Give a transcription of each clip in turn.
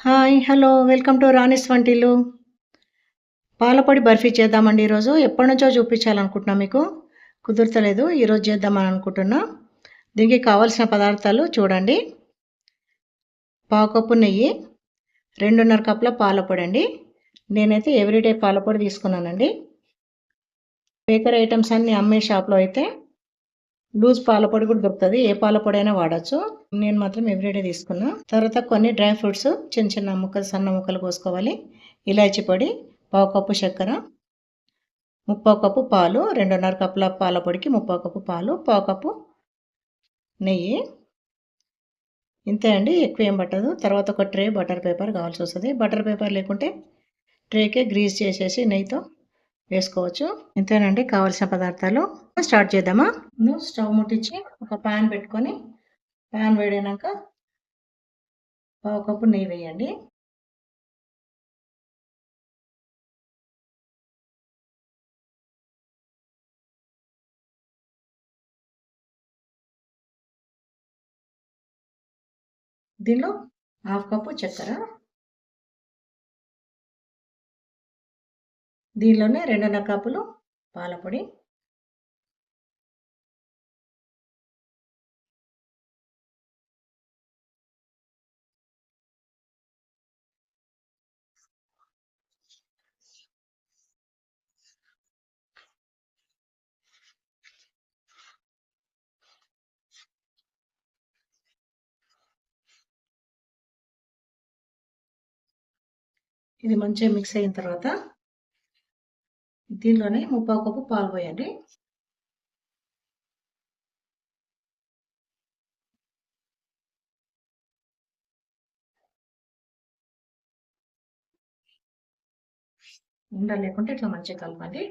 Hi! Hello! Welcome to Rani's వంటిల్లు. పాలపొడి బర్ఫీ చేద్దామండి ఈరోజు. ఎప్పటినుంచో చూపించాలనుకుంటున్నా మీకు. కుదురుతలేదు. ఈరోజు చేద్దామని అనుకుంటున్నా. దీనికి కావాల్సిన పదార్థాలు చూడండి. పావు కప్పు నెయ్యి, 2:30 కప్పుల పాలపొడి అండి. నేనైతే ఎవ్రీడే పాలపొడి తీసుకున్నానండి. బేకరీ ఐటమ్స్ అన్నీ అమ్మే షాప్‌లో అయితే లూజ్ పాలపొడి కూడా దొరుకుతది. ఏ పాలపొడి అయినా వాడొచ్చు. నేను మాత్రం ఎవ్రీడే తీసుకున్నా. తర్వాత కొన్ని డ్రై ఫ్రూట్స్ చిన్న చిన్న ముక్కలు, సన్న ముక్కలు కోసుకోవాలి. ఇలాచీ పొడి, పావు కప్పు చక్కెర, ముప్పావు కప్పు పాలు, 2:30 కప్పుల పాల పొడికి ముప్పావు కప్పు పాలు, పావు కప్పు నెయ్యి. ఇంతే అండి, ఎక్కువ ఏం పట్టదు. తర్వాత ఒక ట్రే బటర్ పేపర్ కావాల్సి వస్తుంది. బటర్ పేపర్ లేకుంటే ట్రేకే గ్రీస్ చేసేసి నెయ్యితో వేసుకోవచ్చు. ఇంతేనండి కావాల్సిన పదార్థాలు. స్టార్ట్ చేద్దామా? స్టవ్ ముట్టించి ఒక ప్యాన్ పెట్టుకొని, ప్యాన్ వేడైనాక పావు కప్పు నెయ్యి వేయండి. దీనిలో హాఫ్ కప్పు చక్కెర, దీనిలోనే 2:30 కప్పులు పాలపొడి, ఇది మంచిగా మిక్స్ అయిన తర్వాత దీనిలోనే ముప్పావు కప్పు పాలు పోయండి. ఉండ లేకుంటే ఇట్లా మంచిగా కలపాలి.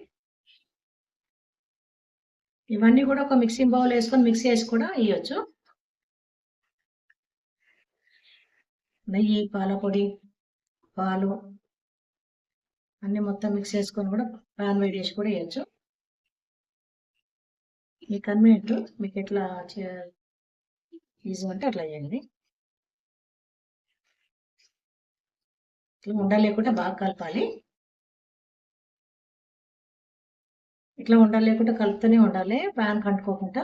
ఇవన్నీ కూడా ఒక మిక్సింగ్ బౌల్ వేసుకొని మిక్స్ చేసి కూడా వేయొచ్చు. నెయ్యి, పాలపొడి, పాలు అన్నీ మొత్తం మిక్స్ చేసుకొని కూడా ప్యాన్ వేడి చేసి కూడా వేయచ్చు. మీ కన్వీనియంట్, మీకు ఎట్లా ఈజీ అంటే అట్లా చేయండి. ఇట్లా ఉండలేకుండా బాగా కలపాలి. ఇట్లా ఉండలేకుండా కలుపుతూనే ఉండాలి, ప్యాన్ కంటుకోకుండా.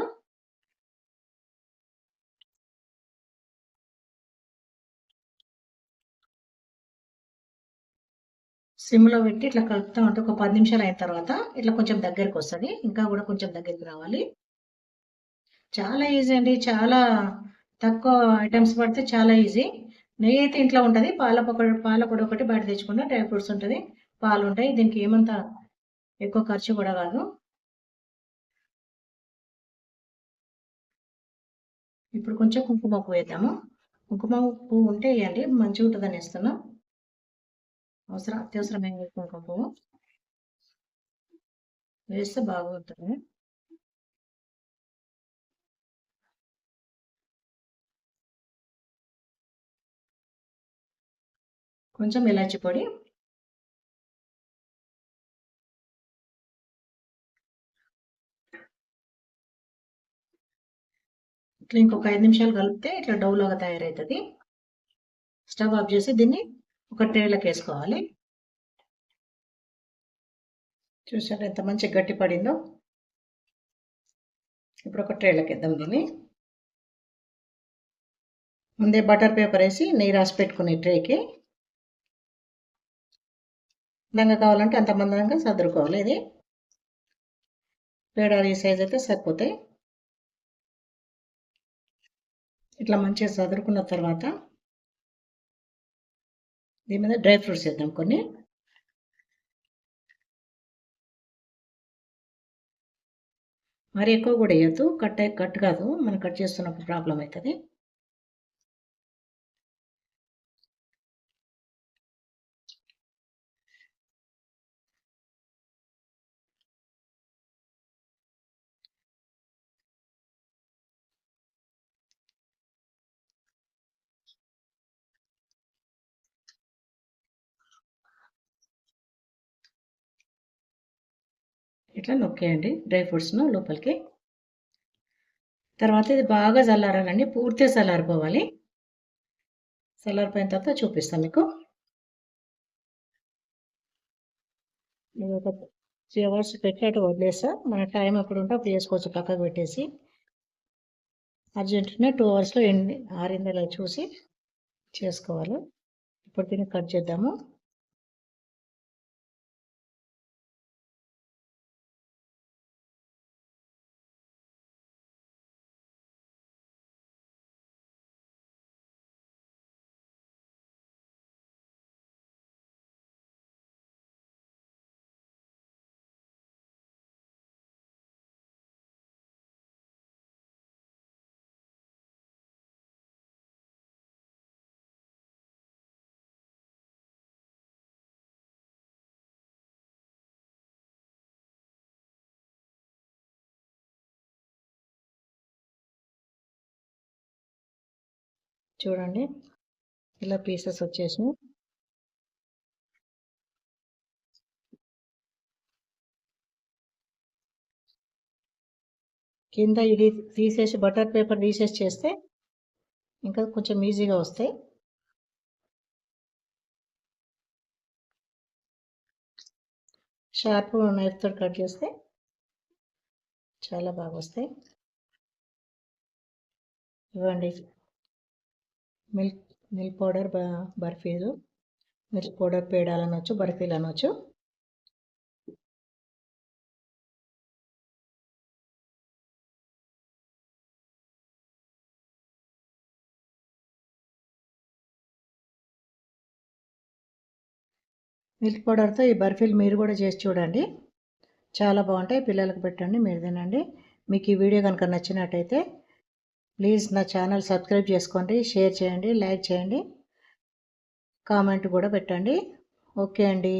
సిమ్లో పెట్టి ఇట్లా కలుపుతూ ఉంటే ఒక 10 నిమిషాలు అయిన తర్వాత ఇట్లా కొంచెం దగ్గరికి వస్తుంది. ఇంకా కూడా కొంచెం దగ్గరికి రావాలి. చాలా ఈజీ అండి. చాలా తక్కువ ఐటమ్స్ పడితే చాలా ఈజీ. నెయ్యి అయితే ఇంట్లో ఉంటుంది. పాలపొడి ఒకటి బయట తెచ్చుకుంటే డ్రై ఫ్రూట్స్ ఉంటుంది, పాలు ఉంటాయి. దీనికి ఏమంత ఎక్కువ ఖర్చు కూడా కాదు. ఇప్పుడు కొంచెం కుంకుమ పువ్వు వేద్దాము. కుంకుమ పువ్వు ఉంటే వేయండి, మంచిగా ఉంటుందని వేస్తున్నాం. అత్యవసరమైన కుంకుమ పువ్వు వేస్తే బాగుంటుంది. కొంచెం ఇలాచి పొడి, ఇట్లా ఇంకొక 5 నిమిషాలు కలిపితే ఇట్లా డౌ లాగా తయారవుతుంది. స్టవ్ ఆఫ్ చేసి దీన్ని ఒక ట్రేలోకి వేసుకోవాలి. చూసారు ఎంత మంచి గట్టి పడిందో. ఇప్పుడు ఒక ట్రేలోకి వేద్దాం దీన్ని. ముందే బటర్ పేపర్ వేసి నెయ్యి రాసి పెట్టుకునే ట్రేకి మందంగా కావాలంటే అంత మందంగా సర్దుకోవాలి. ఇది పేడాలు ఈ సైజ్ అయితే సరిపోతాయి. ఇట్లా మంచిగా సదురుకున్న తర్వాత దీని మీద డ్రై ఫ్రూట్స్ వేద్దాం కొన్ని. మరి ఎక్కువ కూడా వేయద్దు, కట్ కాదు, మనం కట్ చేస్తున్నప్పుడు ప్రాబ్లం అవుతుంది. ఇట్లా నొక్కేయండి డ్రై ఫ్రూట్స్ను లోపలికి. తర్వాత ఇది బాగా చల్లారాలండి, పూర్తిగా చల్లారిపోవాలి. చల్లారిపోయిన తర్వాత చూపిస్తాను మీకు. నేను ఒక 3 అవర్స్ పెట్టినట్టు వదిలేస్తా. మన టైం ఎప్పుడు ఉంటే అప్పుడు చేసుకోవచ్చు. పక్కకు పెట్టేసి అర్జెంటునే 2 అవర్స్లో ఆరిందో లేదో చూసి చేసుకోవాలి. ఇప్పుడు దీన్ని కట్ చేద్దాము. చూడండి ఇలా పీసెస్ వచ్చేసినాయి. కింద ఇది తీసేసి బటర్ పేపర్ తీసేసి చేస్తే ఇంకా కొంచెం ఈజీగా వస్తాయి. షార్ప్ నైఫ్తో కట్ చేస్తే చాలా బాగా వస్తాయి. ఇవ్వండి మిల్క్ పౌడర్ బర్ఫీలు, మిల్క్ పౌడర్ పేడాలు అనొచ్చు, బర్ఫీలు అనొచ్చు. మిల్క్ పౌడర్తో ఈ బర్ఫీలు మీరు కూడా చేసి చూడండి, చాలా బాగుంటాయి. పిల్లలకు పెట్టండి, మీరు తినండి. మీకు ఈ వీడియో కనుక నచ్చినట్టయితే ప్లీజ్ నా ఛానల్ సబ్స్క్రైబ్ చేసుకోండి, షేర్ చేయండి, లైక్ చేయండి, కామెంట్ కూడా పెట్టండి. ఓకే అండి.